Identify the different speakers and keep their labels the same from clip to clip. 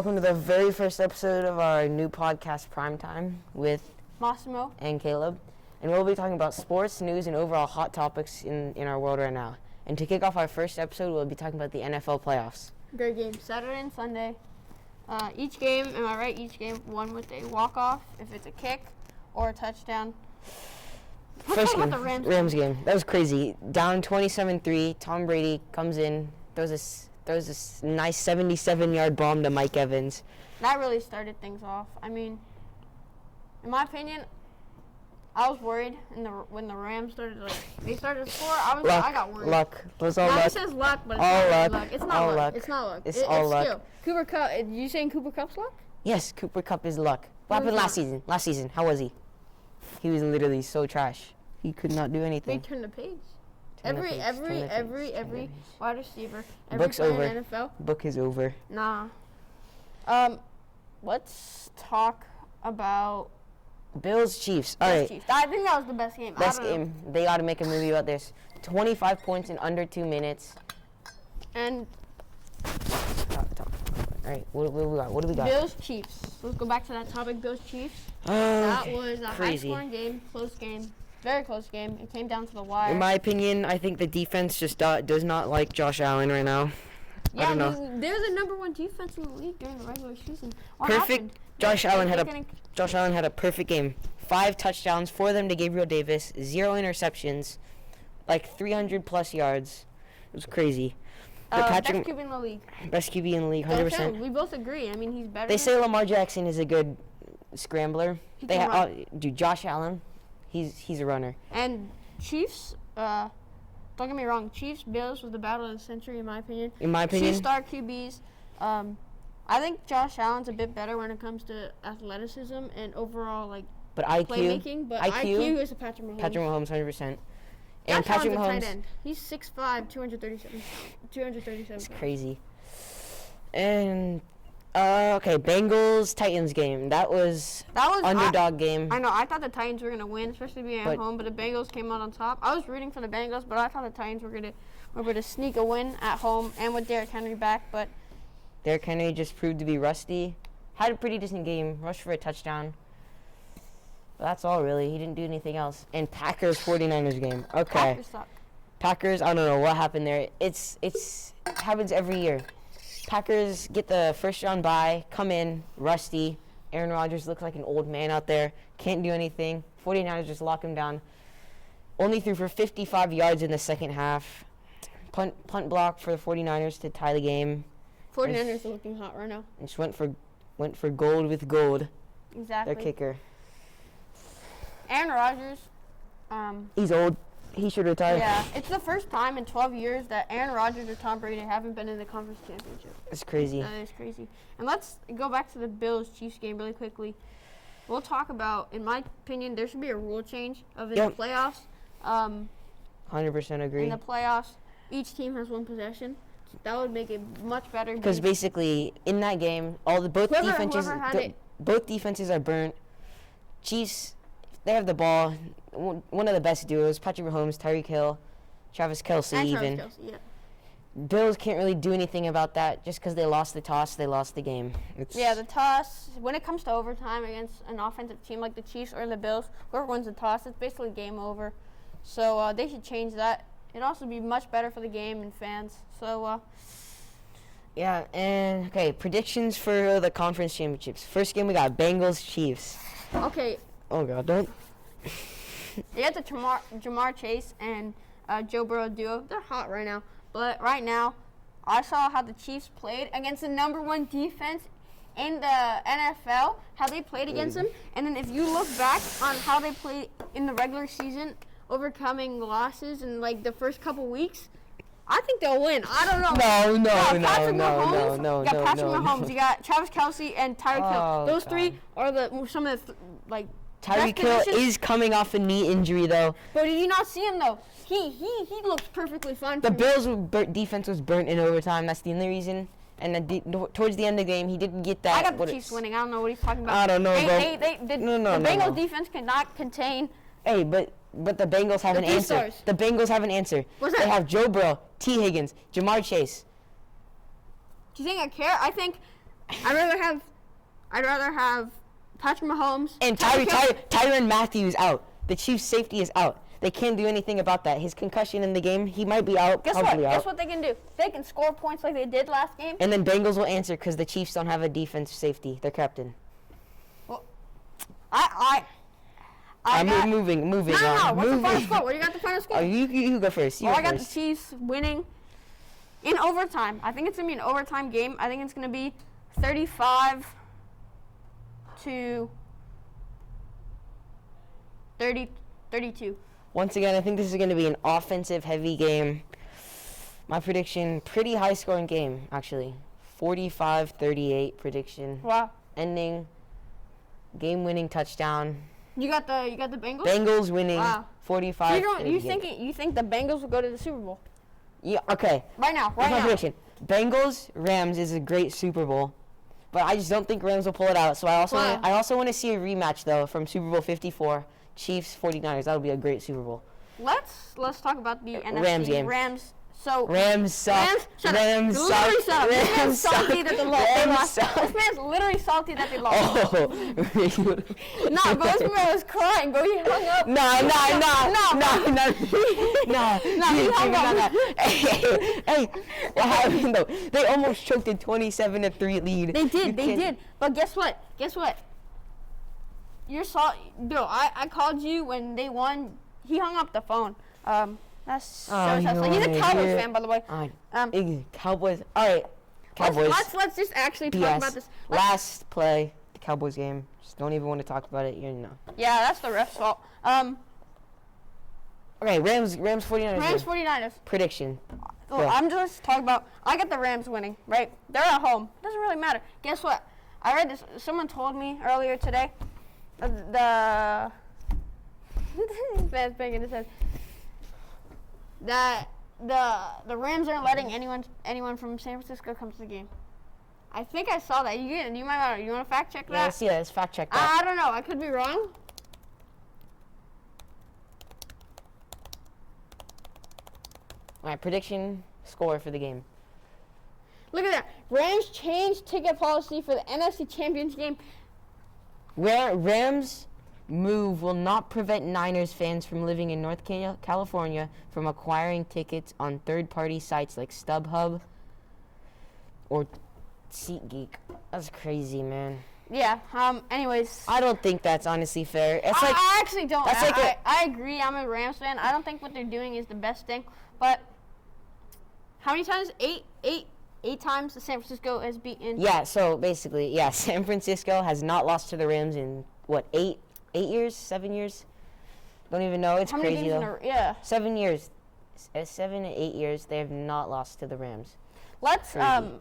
Speaker 1: welcome to the very first episode of our new podcast, PrimeTime, with
Speaker 2: Massimo
Speaker 1: and Caleb. And we'll be talking about sports, news, and overall hot topics in our world right now. And to kick off our first episode, we'll be talking about the NFL playoffs.
Speaker 2: Great game, Saturday and Sunday. Each game, am I right? Each game won with a walk-off, if it's a kick or a touchdown.
Speaker 1: First game, Rams game. That was crazy. Down 27-3, Tom Brady comes in, throws this nice 77-yard bomb to Mike Evans.
Speaker 2: That really started things off. I mean, in my opinion, I was worried when the Rams started to score. I got worried.
Speaker 1: Luck. It was all luck.
Speaker 2: It says luck, but it's
Speaker 1: all
Speaker 2: not
Speaker 1: luck.
Speaker 2: luck. It's not
Speaker 1: all
Speaker 2: luck.
Speaker 1: luck.
Speaker 2: It's not luck.
Speaker 1: It's all luck.
Speaker 2: Skill. Cooper Kupp. You saying Cooper Kupp's luck?
Speaker 1: Yes, Cooper Kupp is luck. What happened last season? Last season, how was he? He was literally so trash. He could not do anything.
Speaker 2: They turned the page. Every wide receiver, every
Speaker 1: Book's
Speaker 2: player
Speaker 1: over.
Speaker 2: in the NFL.
Speaker 1: Book is over.
Speaker 2: Nah. Let's talk about
Speaker 1: Bills Chiefs. All right.
Speaker 2: Chiefs. I think that was the best game.
Speaker 1: Best game. They got to make a movie about this. 25 points in under 2 minutes.
Speaker 2: And
Speaker 1: all right, what do we got?
Speaker 2: Bills Chiefs. Let's go back to that topic. Bills Chiefs.
Speaker 1: That
Speaker 2: was a high-scoring game, close game, very close game. It came down to the wire.
Speaker 1: In my opinion, I think the defense just does not like Josh Allen right now.
Speaker 2: Yeah,
Speaker 1: I don't know.
Speaker 2: They're the number one defense in the league during the regular season. What
Speaker 1: Perfect.
Speaker 2: happened?
Speaker 1: Josh Allen had a perfect game. 5 touchdowns, 4 of them to Gabriel Davis, 0 interceptions, like 300+ yards. It was crazy.
Speaker 2: Best QB in the league.
Speaker 1: Best QB in the league, 100%.
Speaker 2: We both agree. I mean, he's better.
Speaker 1: They say Lamar Jackson is a good scrambler. Dude, Josh Allen, he's a runner.
Speaker 2: And Chiefs, don't get me wrong, Chiefs, Bills was the battle of the century, in my opinion. Chiefs star QBs. I think Josh Allen's a bit better when it comes to athleticism and overall playmaking. But IQ is a Patrick Mahomes.
Speaker 1: Patrick Mahomes, 100%. And
Speaker 2: Josh
Speaker 1: Patrick
Speaker 2: Allen's
Speaker 1: Mahomes.
Speaker 2: a tight end. He's 6'5", 237.
Speaker 1: It's crazy. And okay, Bengals Titans game. That was underdog game.
Speaker 2: I know. I thought the Titans were gonna win, especially being at home. But the Bengals came out on top. I was rooting for the Bengals, but I thought the Titans were gonna sneak a win at home and with Derrick Henry back. But
Speaker 1: Derrick Henry just proved to be rusty. Had a pretty decent game. Rushed for a touchdown. But that's all really. He didn't do anything else. And Packers 49ers game. Okay. Packers, I don't know what happened there. It happens every year. Packers get the first round bye, come in rusty. Aaron Rodgers looks like an old man out there. Can't do anything. 49ers just lock him down. Only threw for 55 yards in the second half. Punt block for the 49ers to tie the game.
Speaker 2: 49ers are looking hot right now.
Speaker 1: And just went for gold with gold.
Speaker 2: Exactly.
Speaker 1: Their kicker.
Speaker 2: Aaron Rodgers.
Speaker 1: He's old. He should retire.
Speaker 2: Yeah, it's the first time in 12 years that Aaron Rodgers or Tom Brady haven't been in the conference championship.
Speaker 1: It's crazy.
Speaker 2: That is crazy. And let's go back to the Bills-Chiefs game really quickly. We'll talk about, in my opinion, there should be a rule change of in the playoffs.
Speaker 1: 100% agree.
Speaker 2: In the playoffs, each team has one possession. That would make it much better.
Speaker 1: Because basically, in that game, both defenses are burnt. Chiefs, they have the ball. One of the best duos, Patrick Mahomes, Tyreek Hill, Travis Kelce even.
Speaker 2: Travis Kelce, yeah.
Speaker 1: Bills can't really do anything about that. Just because they lost the toss, they lost the game.
Speaker 2: The toss, when it comes to overtime against an offensive team like the Chiefs or the Bills, whoever wins the toss, it's basically game over. So they should change that. It'd also be much better for the game and fans. So,
Speaker 1: yeah, and, okay, predictions for the conference championships. First game, we got Bengals Chiefs.
Speaker 2: Okay.
Speaker 1: Oh, God, don't.
Speaker 2: You have the Jamar Chase and Joe Burrow duo. They're hot right now. But right now, I saw how the Chiefs played against the number 1 defense in the NFL, how they played against them. And then if you look back on how they played in the regular season, overcoming losses in the first couple weeks, I think they'll win. I don't know.
Speaker 1: No.
Speaker 2: You got Patrick Mahomes. You got Travis Kelce and Tyreek Hill. Those three are some of the
Speaker 1: Tyreek Hill is coming off a knee injury though.
Speaker 2: But did you not see him though? He looks perfectly fine.
Speaker 1: The Bills' defense was burnt in overtime. That's the only reason. And towards the end of the game, he didn't get that.
Speaker 2: I got the Chiefs winning. I don't know what he's talking about.
Speaker 1: I don't know,
Speaker 2: The Bengals defense cannot contain.
Speaker 1: Hey, but the Bengals have an answer.
Speaker 2: Stars.
Speaker 1: The Bengals have an answer.
Speaker 2: What's that?
Speaker 1: They have Joe Burrow, T. Higgins, Jamar Chase.
Speaker 2: Do you think I care? I think I'd rather have Patrick Mahomes.
Speaker 1: And Tyrann Matthew out. The Chiefs' safety is out. They can't do anything about that. His concussion in the game, he might be out.
Speaker 2: Guess what they can do? They can score points like they did last game.
Speaker 1: And then Bengals will answer because the Chiefs don't have a defense safety. Their captain.
Speaker 2: Well,
Speaker 1: moving on.
Speaker 2: No. What's the final score? What do you got the final score?
Speaker 1: Oh, you go first.
Speaker 2: I got the Chiefs winning in overtime. I think it's going to be an overtime game. I think it's going to be 35 to 32.
Speaker 1: Once again, I think this is going to be an offensive-heavy game. My prediction, pretty high-scoring game, actually. 45-38 prediction.
Speaker 2: Wow.
Speaker 1: Ending, game-winning touchdown.
Speaker 2: You got the Bengals?
Speaker 1: Bengals winning. Wow. 45.
Speaker 2: You think the Bengals will go to the Super Bowl?
Speaker 1: Yeah. Okay.
Speaker 2: Right now.
Speaker 1: My prediction: Bengals Rams is a great Super Bowl, but I just don't think Rams will pull it out. So I also want to see a rematch though from Super Bowl 54. Chiefs 49ers. That'll be a great Super Bowl.
Speaker 2: Let's talk about the NFC
Speaker 1: Rams game.
Speaker 2: So
Speaker 1: Rams suck. Rams suck.
Speaker 2: This man's salty that they lost. This man's literally salty that they lost.
Speaker 1: Oh,
Speaker 2: No, bro, this man was crying, bro. He hung up.
Speaker 1: No.
Speaker 2: He hung up.
Speaker 1: Hey, what happened though? They almost choked a 27-3 lead.
Speaker 2: They did. But guess what? You're salty. Bro, I called you when they won. He hung up the phone. That's so sad. He's a Cowboys fan, by the way.
Speaker 1: Cowboys. All right. Cowboys.
Speaker 2: Let's just actually talk about this.
Speaker 1: Last play, the Cowboys game. Just don't even want to talk about it. You know.
Speaker 2: Yeah, that's the ref's fault.
Speaker 1: Okay, Rams 49ers.
Speaker 2: Rams 49ers.
Speaker 1: Prediction.
Speaker 2: I'm just talking about. I got the Rams winning. Right? They're at home. Doesn't really matter. Guess what? I read this. Someone told me earlier today. This man's banging his head. That the Rams aren't letting anyone from San Francisco come to the game. I think I saw that. You want to fact check that?
Speaker 1: Yeah, let's fact check that.
Speaker 2: I don't know. I could be wrong.
Speaker 1: All right, prediction score for the game.
Speaker 2: Look at that. Rams changed ticket policy for the NFC Championship game.
Speaker 1: Where Rams move will not prevent Niners fans from living in North California from acquiring tickets on third-party sites like StubHub or SeatGeek. That's crazy, man.
Speaker 2: Yeah. Anyways,
Speaker 1: I don't think that's honestly fair.
Speaker 2: I actually don't. I agree. I'm a Rams fan. I don't think what they're doing is the best thing. But how many times? Eight times the San Francisco has beaten.
Speaker 1: Yeah. So basically, San Francisco has not lost to the Rams in what 8 years, 7 years? Don't even know. It's crazy though. 7 years, 7 to 8 years. They have not lost to the Rams.
Speaker 2: All right.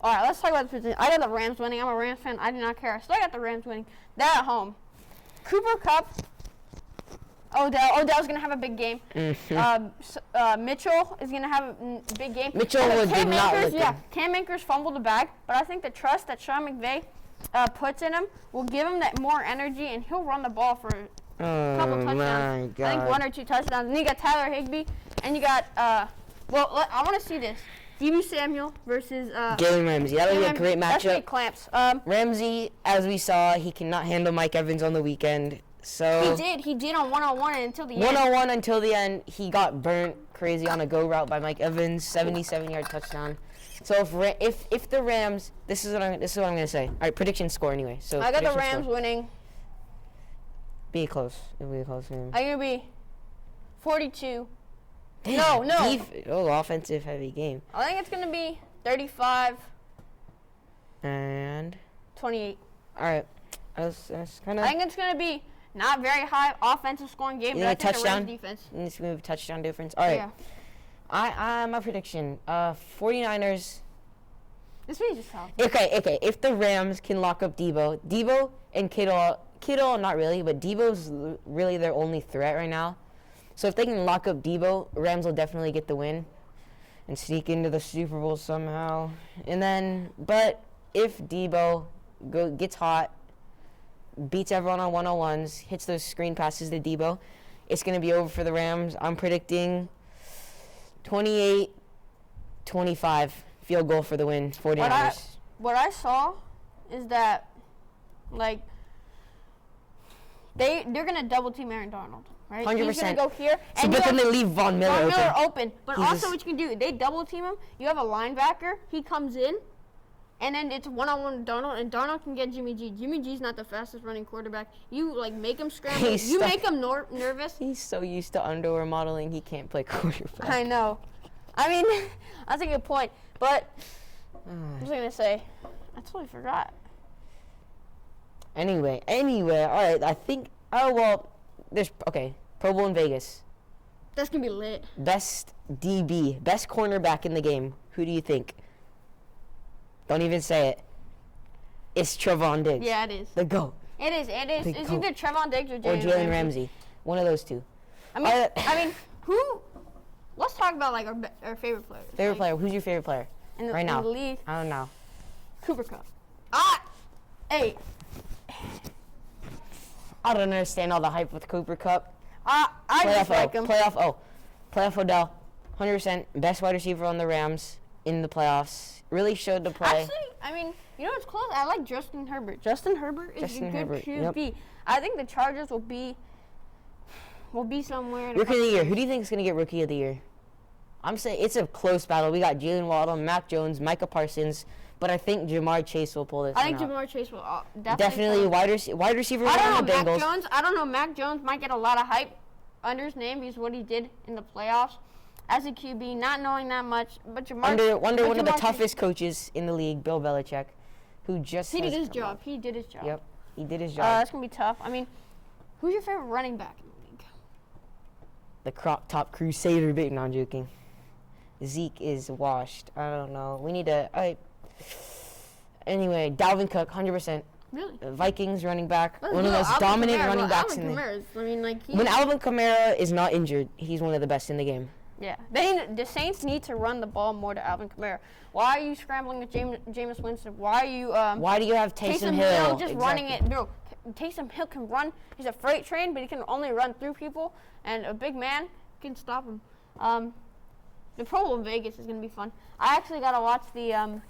Speaker 2: Let's talk about the position. I got the Rams winning. I'm a Rams fan. I do not care. So I got the Rams winning. They're at home. Cooper Kupp. Odell's gonna have a big game. Mitchell is gonna have a big game.
Speaker 1: Mitchell did not look good.
Speaker 2: Cam Akers fumbled the bag, but I think the trust that Sean McVay puts in him will give him that more energy, and he'll run the ball for a couple touchdowns.
Speaker 1: My God.
Speaker 2: I think 1 or 2 touchdowns. And then you got Tyler Higbee, and you got I want to see this. Deebo Samuel versus
Speaker 1: Jalen Ramsey. That'll be a great matchup.
Speaker 2: That's great clamps.
Speaker 1: Ramsey, as we saw, he cannot handle Mike Evans on the weekend. So
Speaker 2: he did on 1-on-1 until the end.
Speaker 1: 1-on-1 until the end. He got burnt crazy on a go route by Mike Evans, 77-yard touchdown. So if the Rams, this is what I'm gonna say. All right, prediction score anyway. So
Speaker 2: I got the Rams winning.
Speaker 1: Be close. It'll be a close game.
Speaker 2: I'm gonna be 42.
Speaker 1: Damn,
Speaker 2: No.
Speaker 1: Offensive heavy game.
Speaker 2: I think it's gonna be 35
Speaker 1: and
Speaker 2: 28.
Speaker 1: All right, that's kind of.
Speaker 2: I think it's gonna be not very high offensive scoring game, but I think the Rams defense.
Speaker 1: It's gonna be a touchdown difference. All right. Yeah. My prediction. 49ers.
Speaker 2: This means just how.
Speaker 1: Okay. If the Rams can lock up Debo and Kittle, not really, but Debo's really their only threat right now. So if they can lock up Debo, Rams will definitely get the win and sneak into the Super Bowl somehow. But if Debo gets hot, beats everyone on 1-on-1s, hits those screen passes to Debo, it's going to be over for the Rams. I'm predicting 28-25 field goal for the win, 49ers.
Speaker 2: What I saw is that, like, they're gonna double team Aaron Donald, right?
Speaker 1: 100%.
Speaker 2: He's gonna go here,
Speaker 1: So,
Speaker 2: and
Speaker 1: but then they leave Von Miller
Speaker 2: open. But also, what you can do, they double team him. You have a linebacker. He comes in, and then it's one-on-one with Donald, and Donald can get Jimmy G. Jimmy G's not the fastest running quarterback. You like make him scramble. You make him nervous.
Speaker 1: He's so used to underwear modeling, he can't play quarterback.
Speaker 2: I know. I mean, that's a good point. But what was I gonna say? I totally forgot.
Speaker 1: Anyway, all right. I think. Oh well, Pro Bowl in Vegas.
Speaker 2: That's gonna be lit.
Speaker 1: Best DB, best cornerback in the game. Who do you think? Don't even say it. It's Trevon Diggs.
Speaker 2: Yeah, it is.
Speaker 1: The GOAT.
Speaker 2: It is. It's either Trevon Diggs or
Speaker 1: Jalen Ramsey. One of those two.
Speaker 2: I mean, who? Let's talk about like our favorite players.
Speaker 1: Favorite player. Who's your favorite player right now?
Speaker 2: In the league.
Speaker 1: I don't know.
Speaker 2: Cooper Kupp. Hey.
Speaker 1: I don't understand all the hype with Cooper Kupp.
Speaker 2: I just like him.
Speaker 1: Playoff Odell. 100% best wide receiver on the Rams in the playoffs. Really showed to play.
Speaker 2: Actually, I mean, you know what's close? I like Justin Herbert. Justin Herbert is a good QB. Yep. I think the Chargers will be somewhere.
Speaker 1: Rookie of the year. Who do you think is going to get Rookie of the year? I'm saying it's a close battle. We got Jalen Waddle, Mac Jones, Micah Parsons, but I think Jamar Chase will pull this one out.
Speaker 2: Jamar Chase will
Speaker 1: definitely wide receiver on the Bengals.
Speaker 2: I don't know. Mac Jones might get a lot of hype under his name because what he did in the playoffs as a QB, not knowing that much. But Jamar
Speaker 1: under one of the toughest coaches in the league, Bill Belichick, who just
Speaker 2: he did his job. He did his job.
Speaker 1: Yep, he did his job.
Speaker 2: That's gonna be tough. I mean, who's your favorite running back in the league?
Speaker 1: The crop top Crusader bait. No, I'm joking. Zeke is washed. I don't know. We need to. Anyway, Dalvin Cook, 100%.
Speaker 2: Really?
Speaker 1: Vikings running back, one of the most dominant running backs in the league. When Alvin Kamara is not injured, he's one of the best in the game.
Speaker 2: Yeah, the Saints need to run the ball more to Alvin Kamara. Why are you scrambling with Jameis Winston? Why are you?
Speaker 1: Why do you have Taysom Hill
Speaker 2: just running it? Bro, Taysom Hill can run. He's a freight train, but he can only run through people, and a big man can stop him. The Pro Bowl in Vegas is gonna be fun. I actually gotta watch the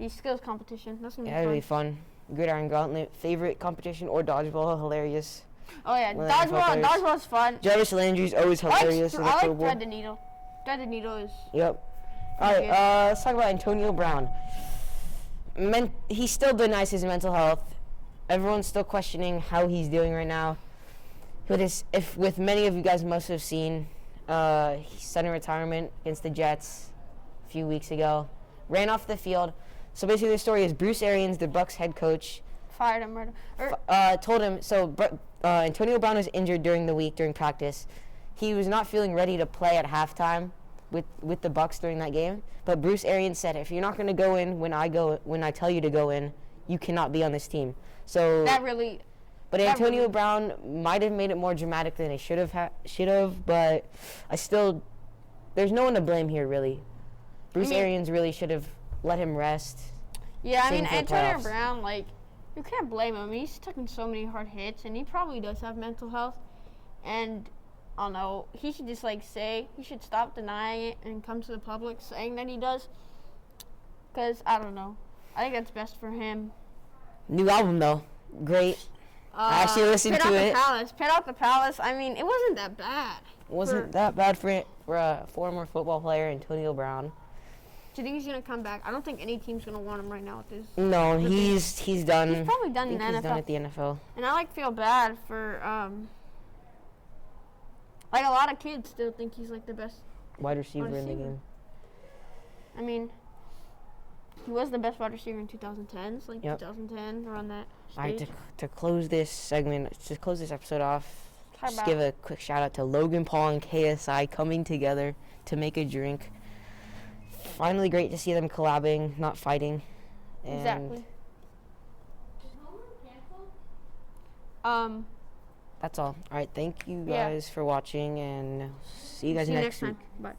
Speaker 2: skills competition. That's gonna be fun.
Speaker 1: That'll be fun. Gridiron Gauntlet, favorite competition or dodgeball? Hilarious.
Speaker 2: Oh yeah, dodgeball's fun.
Speaker 1: Jarvis Landry's always hilarious.
Speaker 2: I like Thread the Needle. Thread the Needle is.
Speaker 1: Yep. All right, let's talk about Antonio Brown. He still denies his mental health. Everyone's still questioning how he's doing right now. With many of you guys must have seen, he's sudden retirement against the Jets a few weeks ago. Ran off the field. So basically the story is Bruce Arians, the Bucs head coach,
Speaker 2: fired him.
Speaker 1: Told him, Antonio Brown was injured during the week, during practice. He was not feeling ready to play at halftime with the Bucs during that game. But Bruce Arians said, if you're not going to go in when I tell you to go in, you cannot be on this team. So But Antonio Brown might have made it more dramatic than he should have. But there's no one to blame here, really. Bruce Arians really should have let him rest.
Speaker 2: Yeah, I mean, Antonio Brown, you can't blame him. He's taking so many hard hits, and he probably does have mental health. And, I don't know, he should just, he should stop denying it and come to the public saying that he does. Because, I don't know. I think that's best for him.
Speaker 1: New album, though. Great. I actually listened to it.
Speaker 2: Pit Out the Palace. I mean, it wasn't that bad.
Speaker 1: It wasn't that bad for a former football player, Antonio Brown.
Speaker 2: Do you think he's going to come back? I don't think any team's going to want him right now with this.
Speaker 1: No, he's done.
Speaker 2: He's probably done in the NFL.
Speaker 1: He's done at the NFL.
Speaker 2: And I feel bad for a lot of kids still think he's the best
Speaker 1: wide receiver in the game.
Speaker 2: I mean, he was the best wide receiver in 2010s, 2010 around that stage.
Speaker 1: All right, to close this segment, to close this episode off, just give a quick shout out to Logan Paul and KSI coming together to make a drink. Finally, great to see them collabing, not fighting. And
Speaker 2: exactly.
Speaker 1: That's all. All right, thank you guys for watching, and see you guys next week.
Speaker 2: Bye.